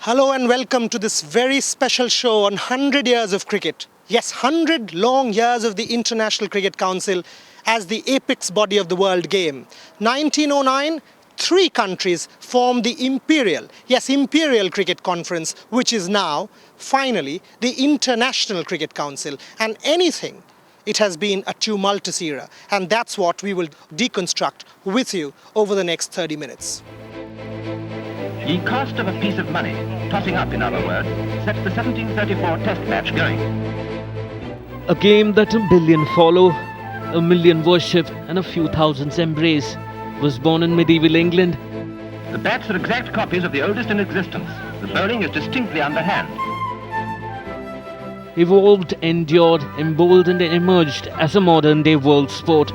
Hello and welcome to this very special show on 100 years of cricket. Yes, 100 long years of the International Cricket Council as the apex body of the world game. 1909, 3 countries formed the Imperial Cricket Conference, which is now, finally, the International Cricket Council. And anything, it has been a tumultuous era. And that's what we will deconstruct with you over the next 30 minutes. The cost of a piece of money, tossing up in other words, sets the 1734 test match going. A game that a billion follow, a million worship and a few thousands embrace was born in medieval England. The bats are exact copies of the oldest in existence. The bowling is distinctly underhand. Evolved, endured, emboldened and emerged as a modern-day world sport.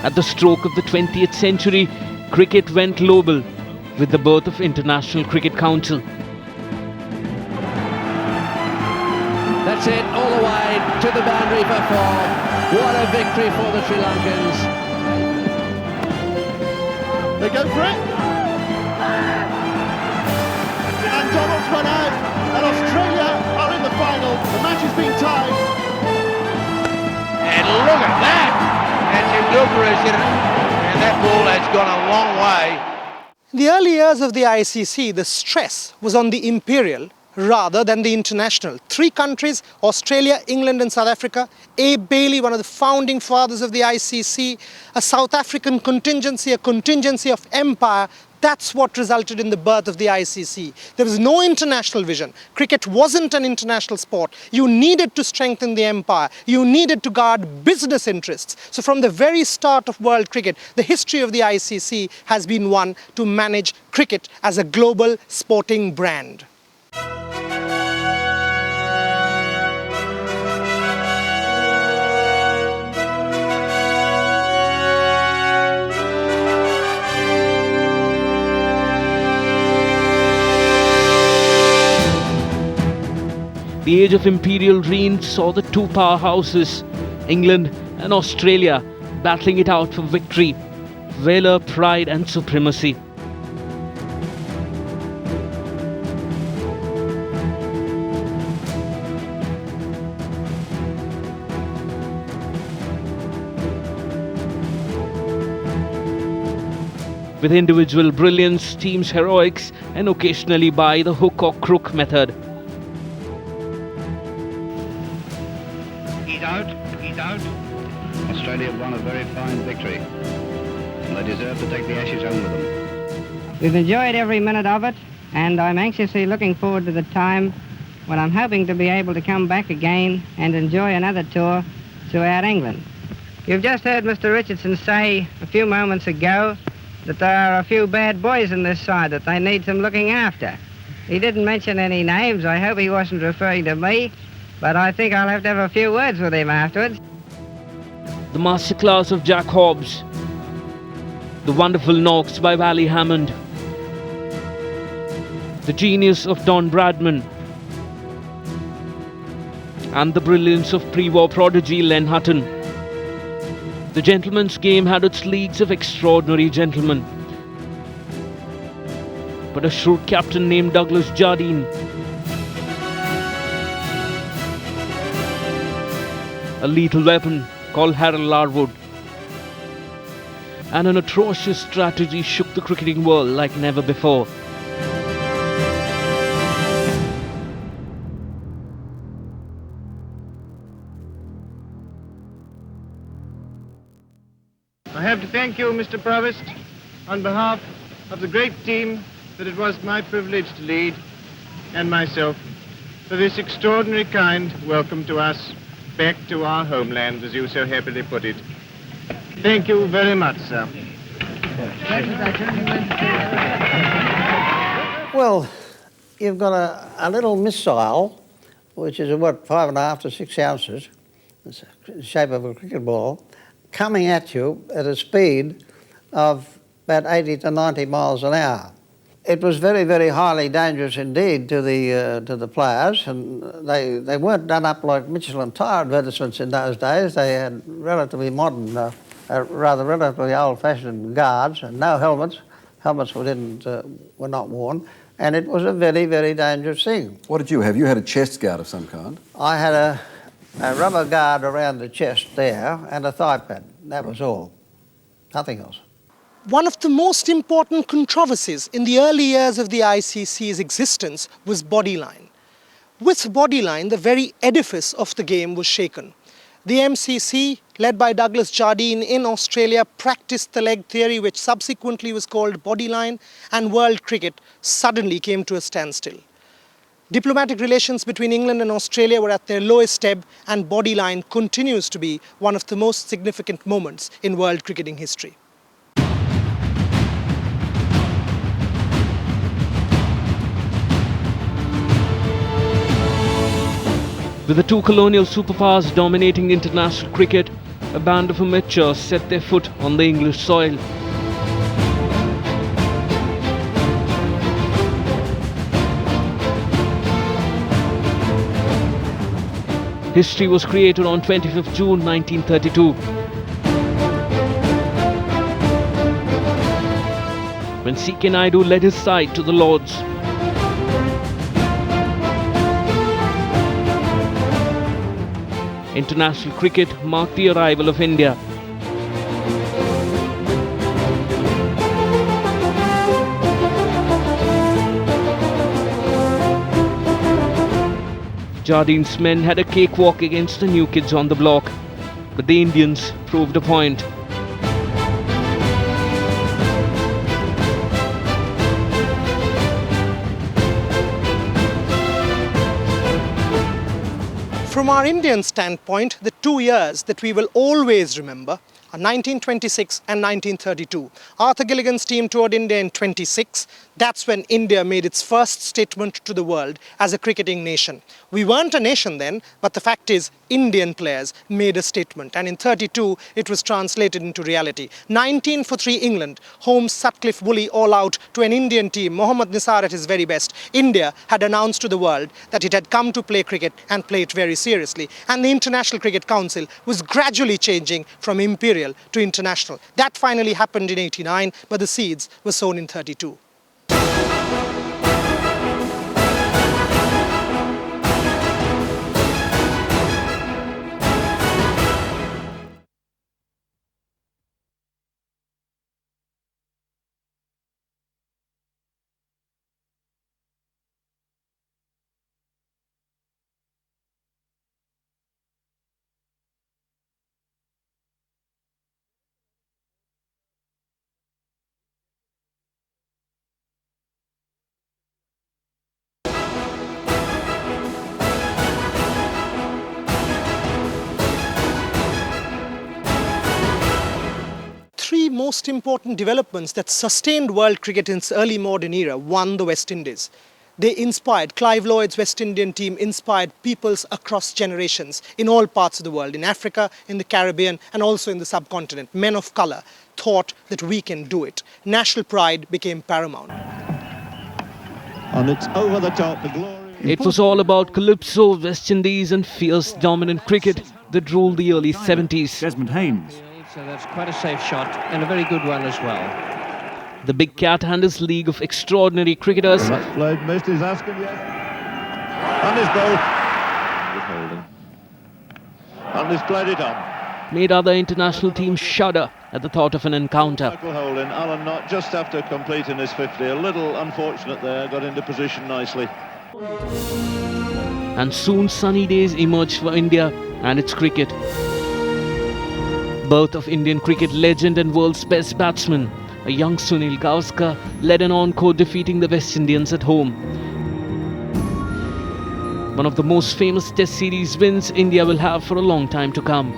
At the stroke of the 20th century, cricket went global with the birth of International Cricket Council. That's it, all the way to the boundary for 4. What a victory for the Sri Lankans. They go for it. And Donald's run out, and Australia are in the final. The match has been tied. And look at that! That's inauguration, and that ball has gone a long way. In the early years of the ICC, the stress was on the Imperial rather than the International. 3 countries, Australia, England and South Africa. Abe Bailey, one of the founding fathers of the ICC, a South African contingency, a contingency of empire. That's what resulted in the birth of the ICC. There was no international vision. Cricket wasn't an international sport. You needed to strengthen the empire. You needed to guard business interests. So from the very start of world cricket, the history of the ICC has been one to manage cricket as a global sporting brand. The age of imperial reign saw the 2 powerhouses, England and Australia, battling it out for victory, valor, pride and supremacy. With individual brilliance, teams' heroics and occasionally by the hook or crook method. He's out. Australia have won a very fine victory, and they deserve to take the Ashes home with them. We've enjoyed every minute of it, and I'm anxiously looking forward to the time when I'm hoping to be able to come back again and enjoy another tour throughout England. You've just heard Mr. Richardson say a few moments ago that there are a few bad boys on this side that they need some looking after. He didn't mention any names. I hope he wasn't referring to me. But I think I'll have to have a few words with him afterwards. The masterclass of Jack Hobbs, the wonderful knocks by Wally Hammond, the genius of Don Bradman, and the brilliance of pre-war prodigy Len Hutton. The gentleman's game had its leagues of extraordinary gentlemen. But a shrewd captain named Douglas Jardine, a lethal weapon called Harold Larwood, and an atrocious strategy shook the cricketing world like never before. I have to thank you, Mr. Provost, on behalf of the great team that it was my privilege to lead, and myself, for this extraordinary kind welcome to us back to our homeland, as you so happily put it. Thank you very much, sir. Well, you've got a little missile, which is about 5.5 to 6 ounces, the shape of a cricket ball, coming at you at a speed of about 80 to 90 miles an hour. it was very, very highly dangerous indeed to the players, and they weren't done up like Michelin tyre advertisements in those days. They had relatively modern, rather relatively old-fashioned guards, and no helmets. Helmets were not worn, and it was a very, very dangerous thing. What did you have? You had a chest guard of some kind? I had a rubber guard around the chest there and a thigh pad. That was all. Nothing else. One of the most important controversies in the early years of the ICC's existence was bodyline. With bodyline, the very edifice of the game was shaken. The MCC, led by Douglas Jardine in Australia, practiced the leg theory, which subsequently was called bodyline, and world cricket suddenly came to a standstill. Diplomatic relations between England and Australia were at their lowest ebb, and bodyline continues to be one of the most significant moments in world cricketing history. With the two colonial superpowers dominating international cricket, a band of amateurs set their foot on the English soil. History was created on 25th June 1932. When C.K. Naidu led his side to the Lords. International cricket marked the arrival of India. Jardine's men had a cakewalk against the new kids on the block, but the Indians proved a point. From our Indian standpoint, the 2 years that we will always remember are 1926 and 1932. Arthur Gilligan's team toured India in 26. That's when India made its first statement to the world as a cricketing nation. We weren't a nation then, but the fact is Indian players made a statement, and in 32 it was translated into reality. 19 for 3 England, home Sutcliffe Woolley all out to an Indian team, Mohammad Nisar at his very best. India had announced to the world that it had come to play cricket and play it very seriously, and the International Cricket Council was gradually changing from imperial to international. That finally happened in 89, but the seeds were sown in 32. Three most important developments that sustained world cricket in its early modern era. One, the West Indies. They inspired, Clive Lloyd's West Indian team inspired peoples across generations in all parts of the world, in Africa, in the Caribbean, and also in the subcontinent. Men of colour thought that we can do it. National pride became paramount. And it's over the top, the glory. It was all about calypso, West Indies and fierce dominant cricket that ruled the early 70s. Desmond Haynes. So that's quite a safe shot and a very good one as well. The Big Cat and his league of extraordinary cricketers. That's played, missed his Askin yet. And his ball. And he's played it on. Made other international teams shudder at the thought of an encounter. Michael Holding, Alan Knott just after completing his 50. A little unfortunate there, got into position nicely. And soon sunny days emerged for India and its cricket. Birth of Indian cricket legend and world's best batsman, a young Sunil Gavaskar led an encore defeating the West Indians at home. One of the most famous Test series wins India will have for a long time to come.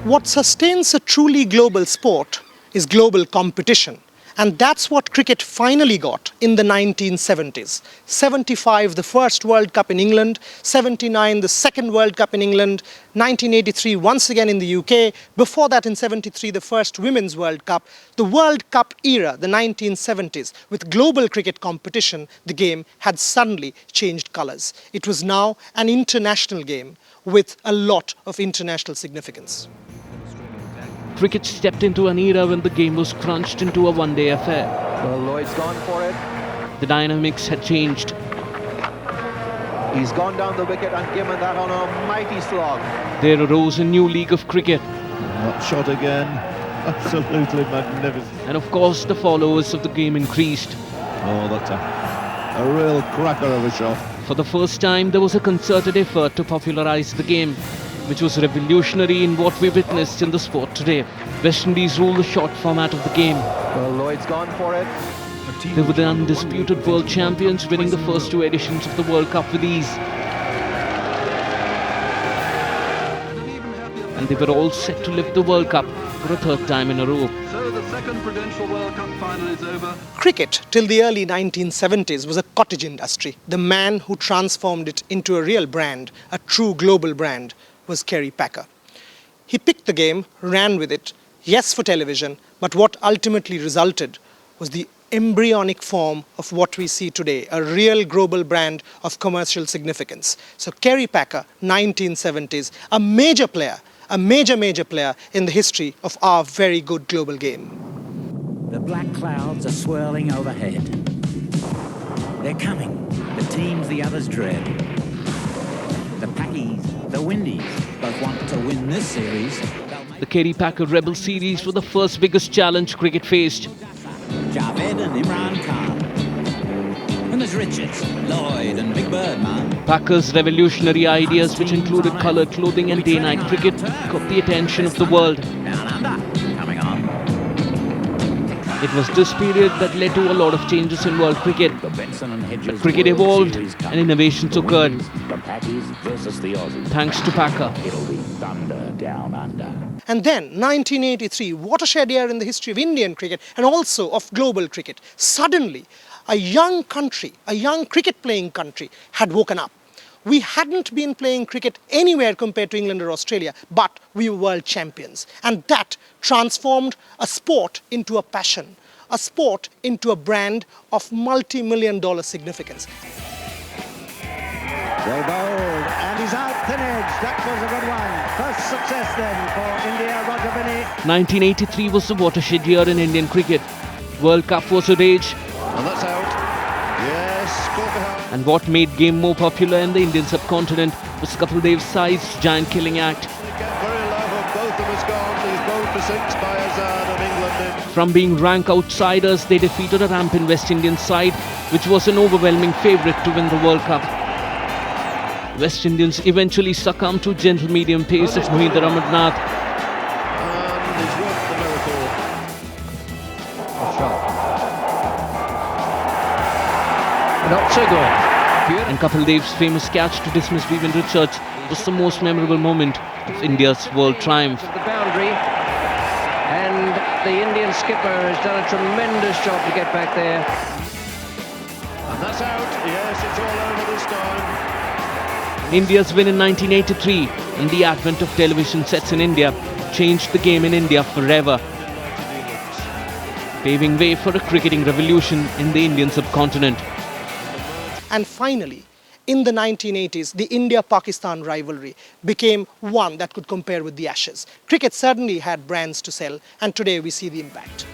What sustains a truly global sport is global competition. And that's what cricket finally got in the 1970s. 75, the first World Cup in England. 79, the second World Cup in England. 1983, once again in the UK. Before that, in 73, the first Women's World Cup. The World Cup era, the 1970s, with global cricket competition, the game had suddenly changed colours. It was now an international game with a lot of international significance. Cricket stepped into an era when the game was crunched into a one-day affair. Well, Lloyd's gone for it. The dynamics had changed. He's gone down the wicket and given that on a mighty slog. There arose a new league of cricket. Not shot again. Absolutely magnificent. And of course, the followers of the game increased. Oh, that's a real cracker of a shot. For the first time, there was a concerted effort to popularize the game, which was revolutionary in what we witnessed in the sport today. West Indies ruled the short format of the game. Well, Lloyd's gone for it. They were the undisputed world champions, winning the first two editions of the World Cup with ease. And they were all set to lift the World Cup for a third time in a row. So the second Prudential World Cup final is over. Cricket, till the early 1970s, was a cottage industry. The man who transformed it into a real brand, a true global brand, was Kerry Packer. He picked the game, ran with it, yes for television, but what ultimately resulted was the embryonic form of what we see today, a real global brand of commercial significance. So Kerry Packer, 1970s, a major player, a major player in the history of our very good global game. The black clouds are swirling overhead. They're coming, the teams the others dread. The Packies, the Windies, both want to win this series. The Kerry Packer Rebel Series was the first biggest challenge cricket faced. Javed and Imran Khan. And there's Richards, Lloyd and Big Birdman. Packer's revolutionary ideas, which included coloured clothing and day-night cricket, caught the attention of the world. Down under, coming on. It was this period that led to a lot of changes in world cricket. But cricket evolved and innovations occurred. The Packies versus the Aussies. Thanks to Packer. It'll be thunder down under. And then, 1983, watershed year in the history of Indian cricket and also of global cricket. Suddenly, a young country, a young cricket-playing country, had woken up. We hadn't been playing cricket anywhere compared to England or Australia, but we were world champions. And that transformed a sport into a passion, a sport into a brand of multi-million-dollar significance. They bowled, and he's out thin edge. That was a good one. First success then for India, Roger Binny. 1983 was the watershed year in Indian cricket. World Cup was a rage. And that's out. Yes, go behind. And what made game more popular in the Indian subcontinent was Kapil Dev's side's giant killing act. Very low, both of us gone. He's bowled for six by Azad of England. From being rank outsiders, they defeated a rampant West Indian side, which was an overwhelming favourite to win the World Cup. West Indians eventually succumbed to gentle medium pace of Mohinder Amarnath. And he's worked the miracle. A shot. Not so good. And Kapil Dev's famous catch to dismiss Vivian Richards was the most memorable moment of India's world triumph. The boundary, and the Indian skipper has done a tremendous job to get back there. And that's out. Yes, it's all over this time. India's win in 1983 and the advent of television sets in India changed the game in India forever, paving way for a cricketing revolution in the Indian subcontinent. And finally, in the 1980s, the India-Pakistan rivalry became one that could compare with the Ashes. Cricket certainly had brands to sell, and today we see the impact.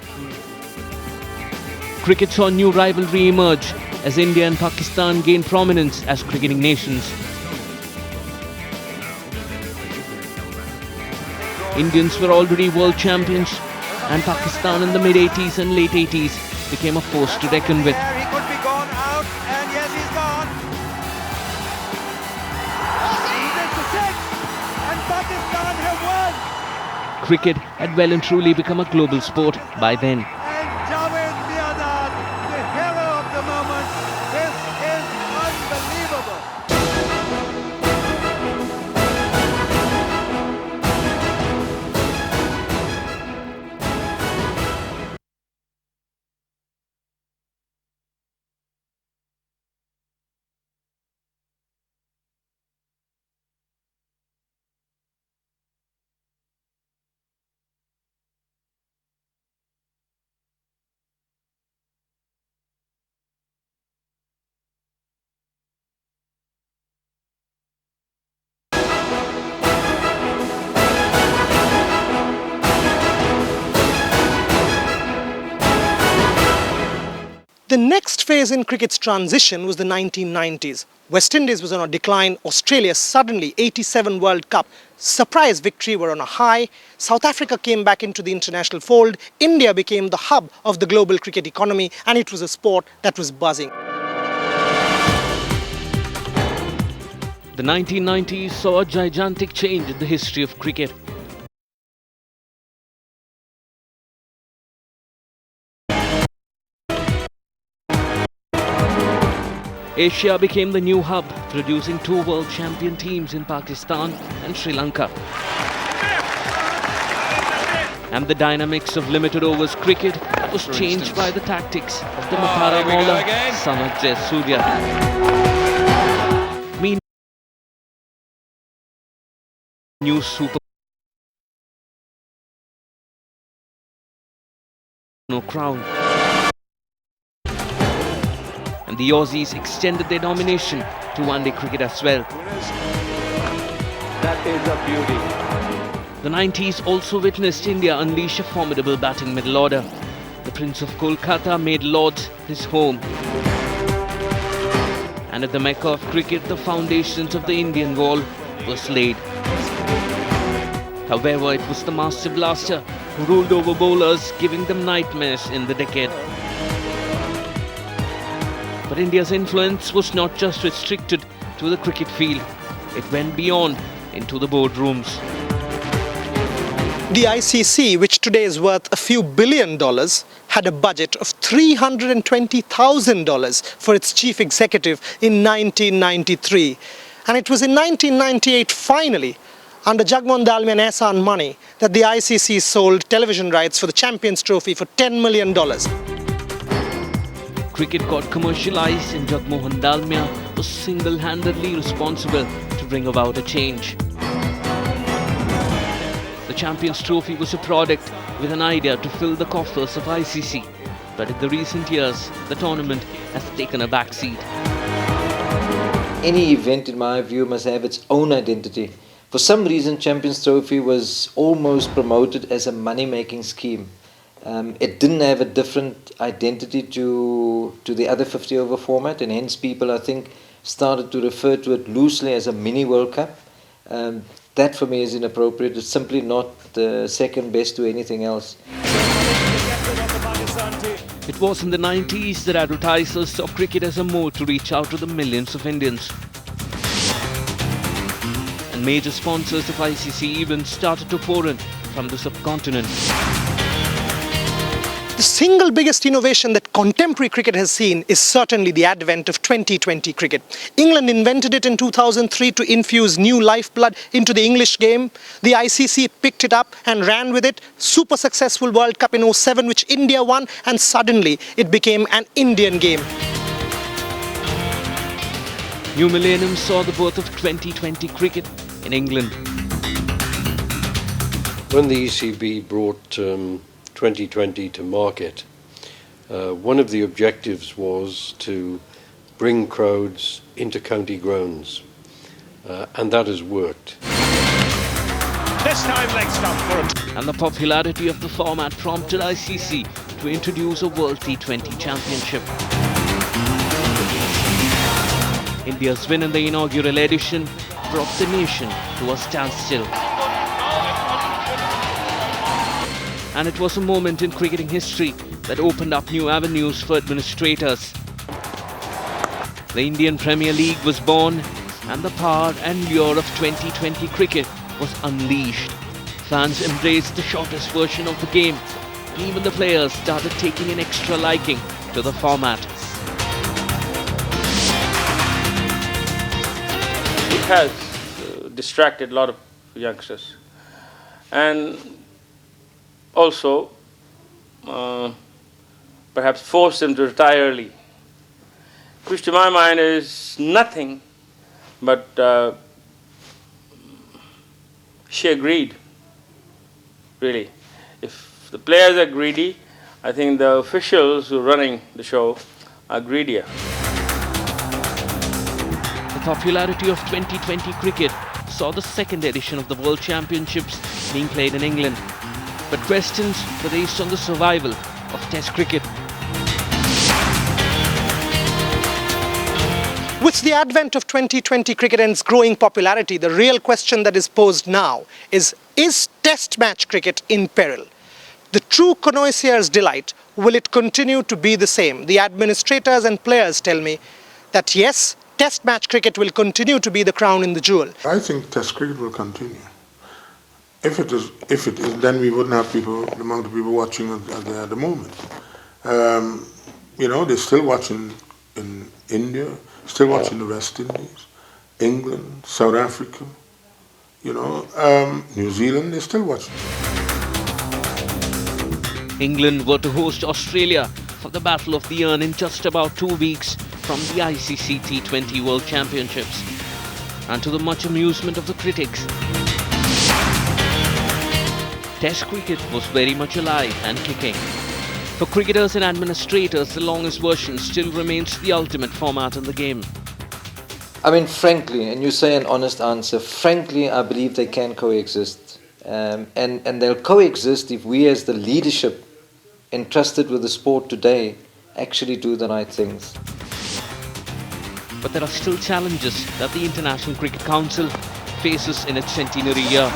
Cricket saw a new rivalry emerge as India and Pakistan gained prominence as cricketing nations. Indians were already world champions, and Pakistan in the mid-80s and late 80s became a force to reckon with. He could be gone out, and yes, he's gone. He makes a six, and Pakistan have won. Cricket had well and truly become a global sport by then. The next phase in cricket's transition was the 1990s. West Indies was on a decline. Australia suddenly, 87 World Cup. Surprise victory were on a high. South Africa came back into the international fold. India became the hub of the global cricket economy, and it was a sport that was buzzing. The 1990s saw a gigantic change in the history of cricket. Asia became the new hub, producing two world champion teams in Pakistan and Sri Lanka. And the dynamics of limited overs cricket was changed by the tactics of the Mathara bowler, Samad Jayasuriya. New super no crown. And the Aussies extended their domination to one-day cricket as well. That is a beauty. The 90s also witnessed India unleash a formidable batting middle order. The Prince of Kolkata made Lord's his home. And at the Mecca of cricket, the foundations of the Indian wall was laid. However, it was the master blaster who ruled over bowlers, giving them nightmares in the decade. But India's influence was not just restricted to the cricket field. It went beyond into the boardrooms. The ICC, which today is worth a few $1 billion, had a budget of $320,000 for its chief executive in 1993. And it was in 1998, finally, under Jagmohan Dalmi and Ehsan money, that the ICC sold television rights for the Champions Trophy for $10 million. Cricket got commercialized and Jagmohan Dalmia was single-handedly responsible to bring about a change. The Champions Trophy was a product with an idea to fill the coffers of ICC, but in the recent years, the tournament has taken a backseat. Any event, in my view, must have its own identity. For some reason, Champions Trophy was almost promoted as a money-making scheme. It didn't have a different identity to the other 50-over format, and hence people, I think, started to refer to it loosely as a mini World Cup. That for me is inappropriate. It's simply not the second best to anything else. It was in the 90s that advertisers saw cricket as a mode to reach out to the millions of Indians. And major sponsors of ICC events started to pour in from the subcontinent. The single biggest innovation that contemporary cricket has seen is certainly the advent of 2020 cricket. England invented it in 2003 to infuse new lifeblood into the English game. The ICC picked it up and ran with it. Super successful World Cup in 2007, which India won, and suddenly it became an Indian game. New millennium saw the birth of 2020 cricket in England. When the ECB brought 2020 to market, one of the objectives was to bring crowds into county grounds, and that has worked. This time leg stop for him. And the popularity of the format prompted ICC to introduce a World T20 Championship. India's win in the inaugural edition brought the nation to a standstill. And it was a moment in cricketing history that opened up new avenues for administrators. The Indian Premier League was born, and the power and lure of 2020 cricket was unleashed. Fans embraced the shortest version of the game, and even the players started taking an extra liking to the format. It has distracted a lot of youngsters, and also perhaps forced them to retire early, which to my mind is nothing but sheer greed, really. If the players are greedy, I think the officials who are running the show are greedier. The popularity of 2020 cricket saw the second edition of the World Championships being played in England. But questions were raised on the survival of Test cricket. With the advent of 2020 cricket and its growing popularity, the real question that is posed now is Test match cricket in peril? The true connoisseur's delight, will it continue to be the same? The administrators and players tell me that yes, Test match cricket will continue to be the crown in the jewel. I think Test cricket will continue. If it is, then we wouldn't have the amount of people watching at the moment. They're still watching in India, still watching the West Indies, England, South Africa, New Zealand, they're still watching. England were to host Australia for the Battle of the Urn in just about 2 weeks from the ICC T20 World Championships, and to the much amusement of the critics, Test cricket was very much alive and kicking. For cricketers and administrators, the longest version still remains the ultimate format in the game. I mean, frankly, and you say an honest answer, frankly, I believe they can coexist. And they'll coexist if we as the leadership entrusted with the sport today actually do the right things. But there are still challenges that the International Cricket Council faces in its centenary year.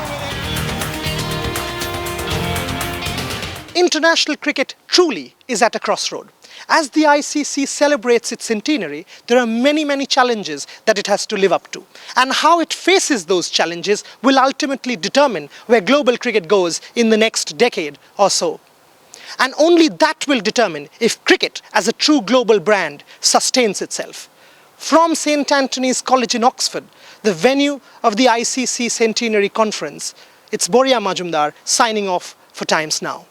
International cricket truly is at a crossroad. As the ICC celebrates its centenary, there are many challenges that it has to live up to. And how it faces those challenges will ultimately determine where global cricket goes in the next decade or so. And only that will determine if cricket as a true global brand sustains itself. From St. Anthony's College in Oxford, the venue of the ICC Centenary Conference, it's Boria Majumder signing off for Times Now.